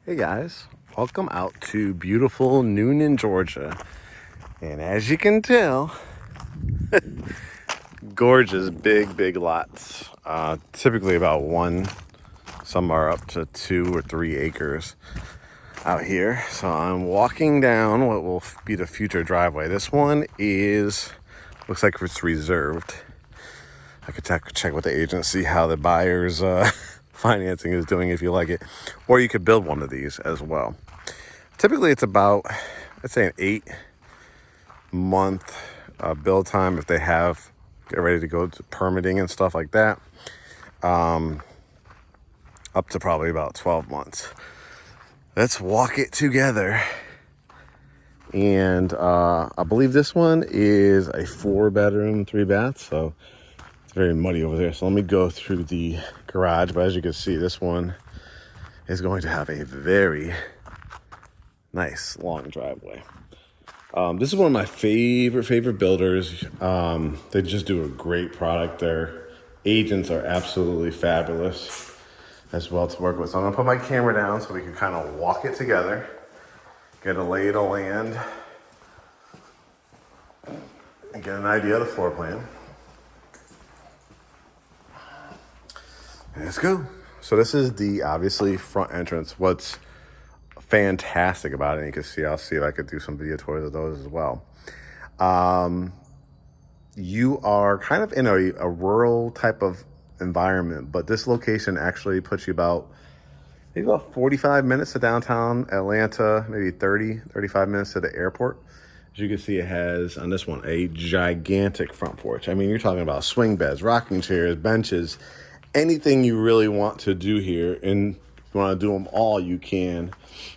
Hey guys, welcome out to beautiful Newnan, Georgia. And as you can tell, gorgeous big lots. Typically about one, some are up to 2 or 3 acres out here. So I'm walking down what will be the future driveway. This one looks like it's reserved. I could check with the agency how the buyer's financing is doing if you like it. Or you could build one of these as well. Typically it's about, I'd say, an 8-month build time if they get ready to go to permitting and stuff like that. Up to probably about 12 months. Let's walk it together. And I believe this one is a 4-bedroom, 3-bath, so it's very muddy over there. So let me go through the garage. But as you can see, this one is going to have a very nice long driveway. This is one of my favorite builders. They just do a great product. Their agents are absolutely fabulous as well to work with. So I'm gonna put my camera down so we can kind of walk it together, get a lay of the land, and get an idea of the floor plan. Let's go. So this is the obviously front entrance. What's fantastic about it, and you can see, I'll see if I could do some video tours of those as well. You are kind of in a rural type of environment, but this location actually puts you maybe about 45 minutes to downtown Atlanta, maybe 35 minutes to the airport. As you can see, it has on this one a gigantic front porch. I mean, you're talking about swing beds, rocking chairs, benches, anything you really want to do here. And if you want to do them all, you can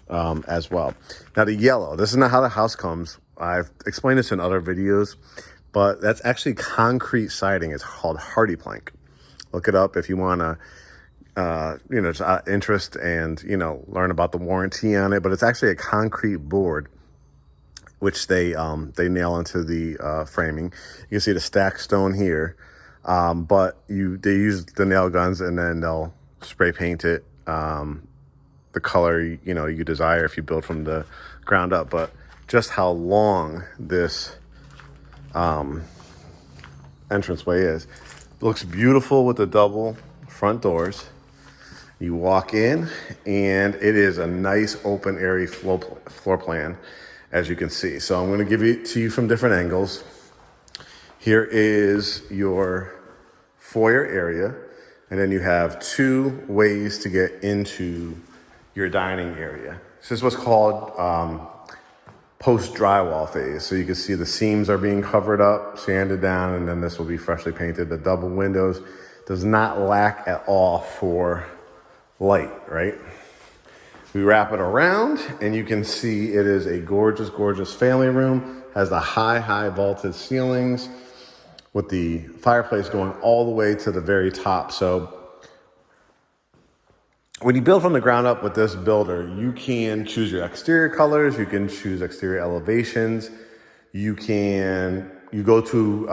as well. Now the yellow, this is not how the house comes. I've explained this in other videos, but that's actually concrete siding. It's called hardy plank. Look it up if you want to, just interest and, learn about the warranty on it. But it's actually a concrete board, which they nail into the framing. You can see the stacked stone here, but they use the nail guns and then they'll spray paint it the color you desire if you build from the ground up. But just how long this entranceway is. Looks beautiful with the double front doors. You walk in and it is a nice open area floor plan, as you can see. So I'm going to give it to you from different angles. Here is your foyer area, and then you have 2 ways to get into your dining area. This is what's called post drywall phase. So you can see the seams are being covered up, sanded down, and then this will be freshly painted. The double windows does not lack at all for light, right? We wrap it around and you can see it is a gorgeous family room. Has the high vaulted ceilings with the fireplace going all the way to the very top. So when you build from the ground up with this builder, you can choose your exterior colors, you can choose exterior elevations, you go to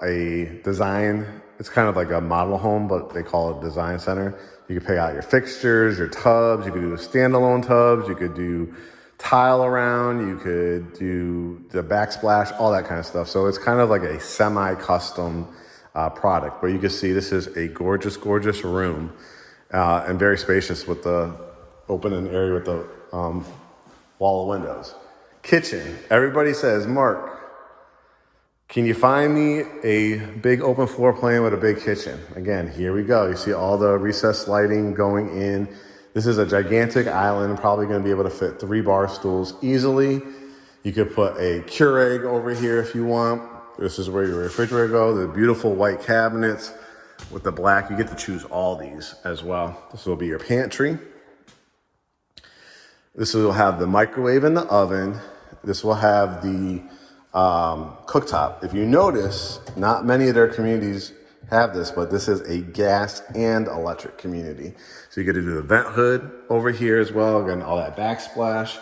a design, it's kind of like a model home, but they call it design center. You can pick out your fixtures, your tubs, you could do standalone tubs, you could do tile around, you could do the backsplash, all that kind of stuff. So it's kind of like a semi-custom product, where you can see this is a gorgeous room. And very spacious with the open area with the wall of windows. Kitchen. Everybody says, Mark, can you find me a big open floor plan with a big kitchen? Again, here we go. You see all the recessed lighting going in. This is a gigantic island, probably going to be able to fit 3 bar stools easily. You could put a Keurig over here if you want. This is where your refrigerator goes. The beautiful white cabinets. With the black, you get to choose all these as well. This will be your pantry. This will have the microwave and the oven. This will have the cooktop. If you notice, not many of their communities have this, but this is a gas and electric community. So you get to do the vent hood over here as well, again, all that backsplash.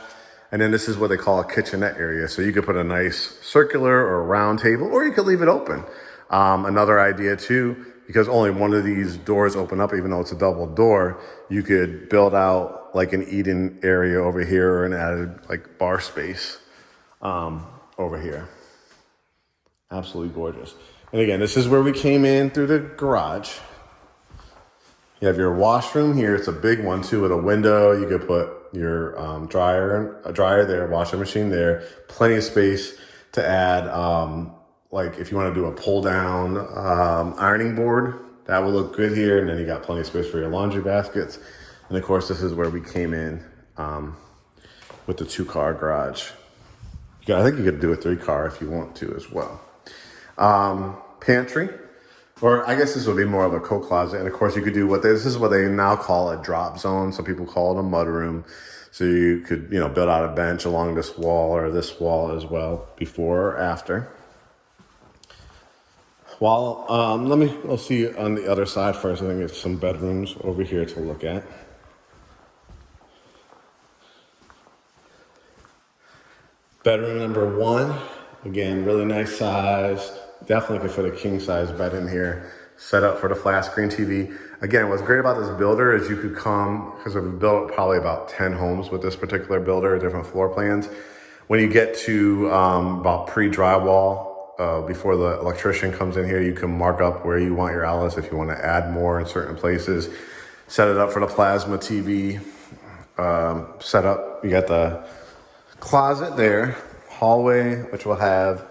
And then this is what they call a kitchenette area. So you could put a nice circular or round table, or you could leave it open. Another idea too, because only one of these doors open up, even though it's a double door, you could build out like an eating area over here or an added like bar space over here. Absolutely gorgeous. And again, this is where we came in through the garage. You have your washroom here. It's a big one too with a window. You could put your dryer there, washing machine there. Plenty of space to add, like if you want to do a pull down ironing board, that will look good here. And then you got plenty of space for your laundry baskets. And of course, this is where we came in with the 2-car garage. I think you could do a 3-car if you want to as well. Pantry. Or I guess this would be more of a coat closet. And of course you could do this is what they now call a drop zone. Some people call it a mud room. So you could, build out a bench along this wall or this wall as well, before or after. Well, we'll see on the other side first. I think there's some bedrooms over here to look at. Bedroom number 1, again, really nice size. Definitely could fit a king size bed in here. Set up for the flat screen TV. Again, what's great about this builder is you could come, because we've built probably about 10 homes with this particular builder, different floor plans. When you get to about pre-drywall, before the electrician comes in here, you can mark up where you want your outlets if you want to add more in certain places. Set it up for the plasma TV. Set up, you got the closet there, hallway, which will have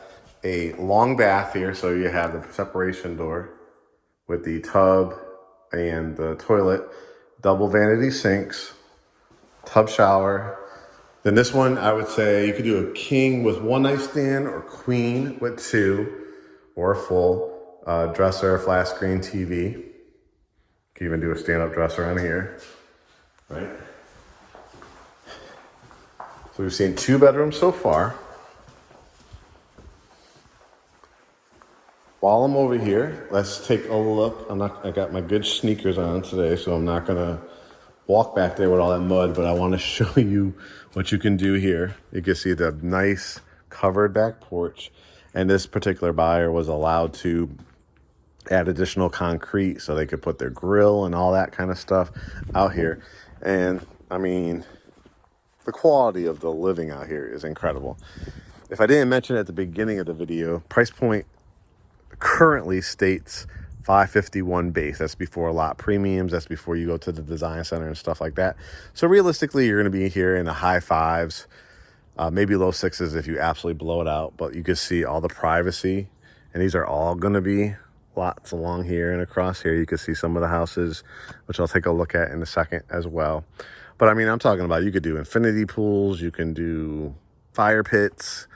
a long bath here. So you have the separation door with the tub and the toilet, double vanity sinks, tub shower. Then this one, I would say you could do a king with 1 nightstand or queen with 2, or a full dresser, flat screen TV. You can even do a stand-up dresser on here, right? So we've seen 2 bedrooms so far. While I'm over here, let's take a look. I got my good sneakers on today, so I'm not gonna walk back there with all that mud, but I wanna show you what you can do here. You can see the nice covered back porch, and this particular buyer was allowed to add additional concrete so they could put their grill and all that kind of stuff out here. And I mean, the quality of the living out here is incredible. If I didn't mention at the beginning of the video, price point currently states $551 base. That's before a lot premiums. That's before you go to the design center and stuff like that. So realistically, you're going to be here in the high 5s, maybe low 6s if you absolutely blow it out. But you can see all the privacy, and these are all going to be lots along here and across here. You can see some of the houses, which I'll take a look at in a second as well. But I mean, I'm talking about, you could do infinity pools, you can do fire pits,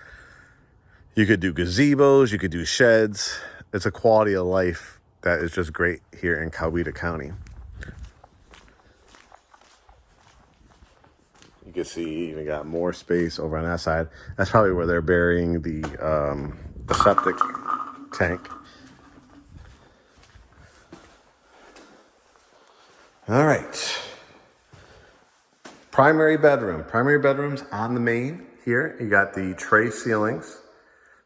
you could do gazebos, you could do sheds. It's a quality of life that is just great here in Coweta County. You can see you even got more space over on that side. That's probably where they're burying the septic tank. All right. Primary bedroom. Primary bedrooms on the main here. You got the tray ceilings.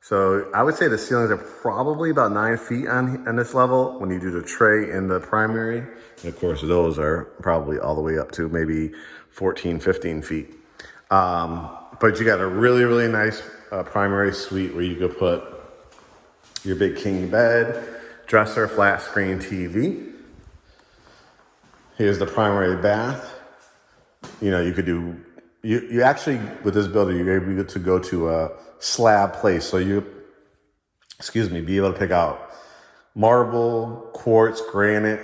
So I would say the ceilings are probably about 9 feet on this level when you do the tray in the primary. And of course, those are probably all the way up to maybe 14, 15 feet. But you got a really, really nice primary suite where you could put your big king bed, dresser, flat screen TV. Here's the primary bath. You know, you could do, you actually, with this builder, you're able to go to a slab place. So be able to pick out marble, quartz, granite,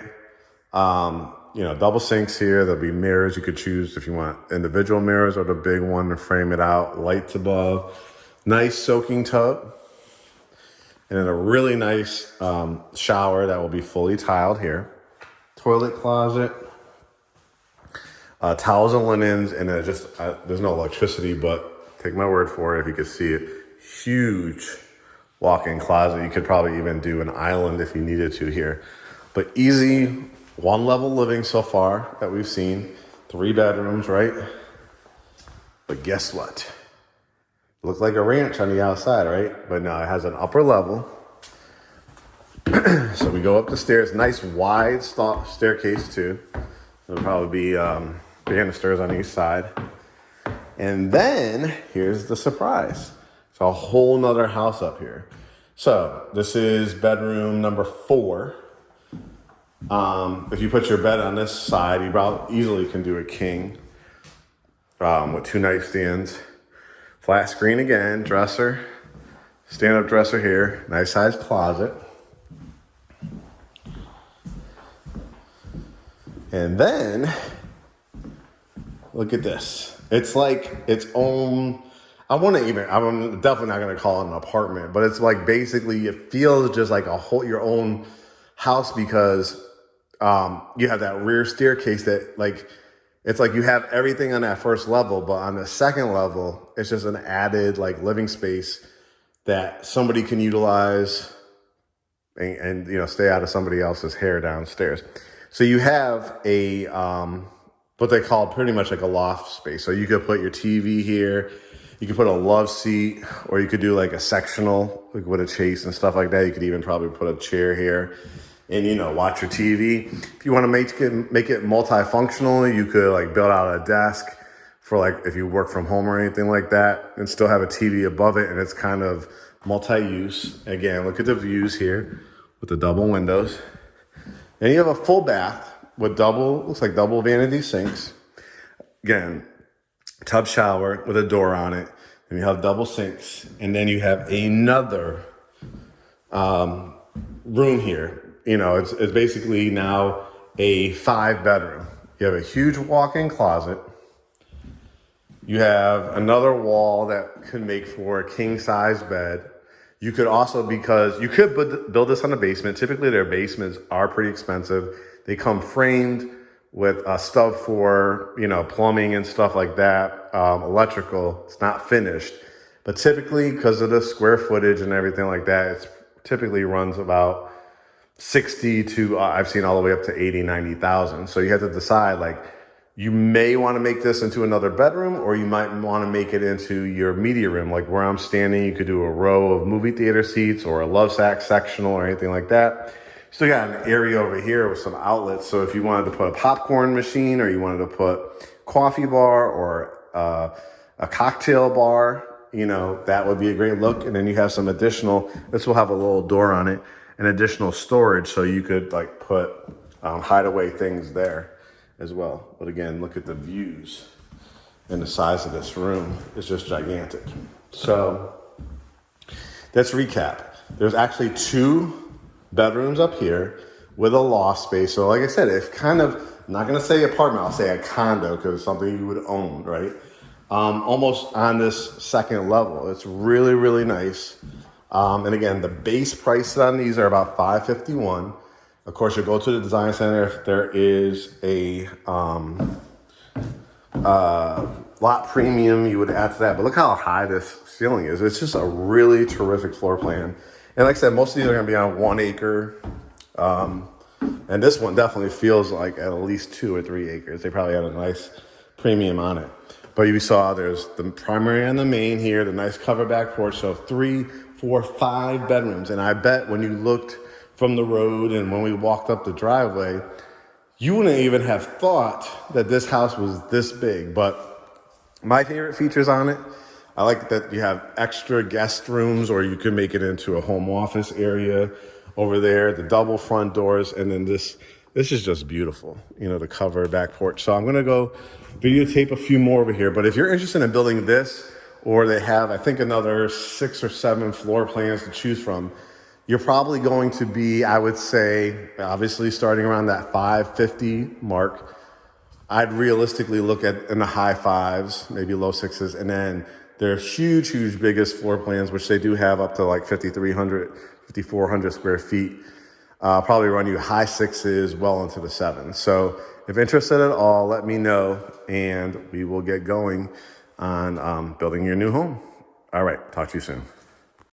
double sinks here. There'll be mirrors. You could choose if you want individual mirrors or the big one to frame it out, lights above, nice soaking tub, and then a really nice shower that will be fully tiled here. Toilet closet, towels and linens, and then there's no electricity, but take my word for it, if you could see it, huge walk-in closet. You could probably even do an island if you needed to here. But easy one-level living so far that we've seen. 3 bedrooms, right? But guess what? Looks like a ranch on the outside, right? But no, it has an upper level. So we go up the stairs, nice wide staircase too. There'll probably be banisters on each side. And then here's the surprise. It's a whole nother house up here. So this is bedroom number 4. If you put your bed on this side, you probably easily can do a king with 2 nightstands. Flat screen again, dresser, stand-up dresser here, nice sized closet. And then, look at this. It's like its own, I'm definitely not gonna call it an apartment, but it's like basically, it feels just like your own house because you have that rear staircase that it's like you have everything on that first level, but on the second level, it's just an added like living space that somebody can utilize and stay out of somebody else's hair downstairs. So you have a, what they call pretty much like a loft space. So you could put your TV here, you could put a love seat, or you could do like a sectional, like with a chase and stuff like that. You could even probably put a chair here and, watch your TV. If you want to make it multifunctional, you could like build out a desk for like, if you work from home or anything like that, and still have a TV above it. And it's kind of multi-use. Again, look at the views here with the double windows. And you have a full bath with looks like double vanity sinks. Again, tub shower with a door on it. And you have double sinks. And then you have another room here. It's basically now a 5-bedroom. You have a huge walk-in closet. You have another wall that could make for a king-size bed. You could also, because you could build this on a basement. Typically, their basements are pretty expensive. They come framed with stuff for, plumbing and stuff like that, electrical. It's not finished. But typically, because of the square footage and everything like that, it typically runs about 60 to, I've seen all the way up to 80, 90,000. So you have to decide, you may want to make this into another bedroom, or you might want to make it into your media room. Like where I'm standing, you could do a row of movie theater seats or a love sack sectional or anything like that. Still got an area over here with some outlets. So if you wanted to put a popcorn machine, or you wanted to put coffee bar or a cocktail bar, that would be a great look. And then you have some additional, this will have a little door on it, and additional storage. So you could put hideaway things there as well. But again, look at the views and the size of this room. It's just gigantic. So let's recap. There's actually 2 bedrooms up here with a loft space. So like I said, it's kind of, I'm not gonna say apartment, I'll say a condo, because it's something you would own, right? Almost on this second level. It's really, really nice. And again, the base prices on these are about $551. Of course, you go to the design center if there is a lot premium, you would add to that. But look how high this ceiling is. It's just a really terrific floor plan. And like I said, most of these are going to be on 1 acre. And this one definitely feels like at least 2 or 3 acres. They probably had a nice premium on it. But you saw there's the primary and the main here, the nice cover back porch. So 3, 4, 5 bedrooms. And I bet when you looked from the road and when we walked up the driveway, you wouldn't even have thought that this house was this big. But my favorite features on it, I like that you have extra guest rooms, or you can make it into a home office area over there, the double front doors, and then this is just beautiful, the cover back porch. So I'm gonna go videotape a few more over here. But if you're interested in building this, or they have, I think, another 6 or 7 floor plans to choose from, you're probably going to be, I would say, obviously starting around that 550 mark. I'd realistically look at in the high 5s, maybe low 6s, and then there's huge, biggest floor plans, which they do have up to 5,300, 5,400 square feet. Probably run you high 6s, well into the 7s. So if interested at all, let me know, and we will get going on building your new home. All right, talk to you soon.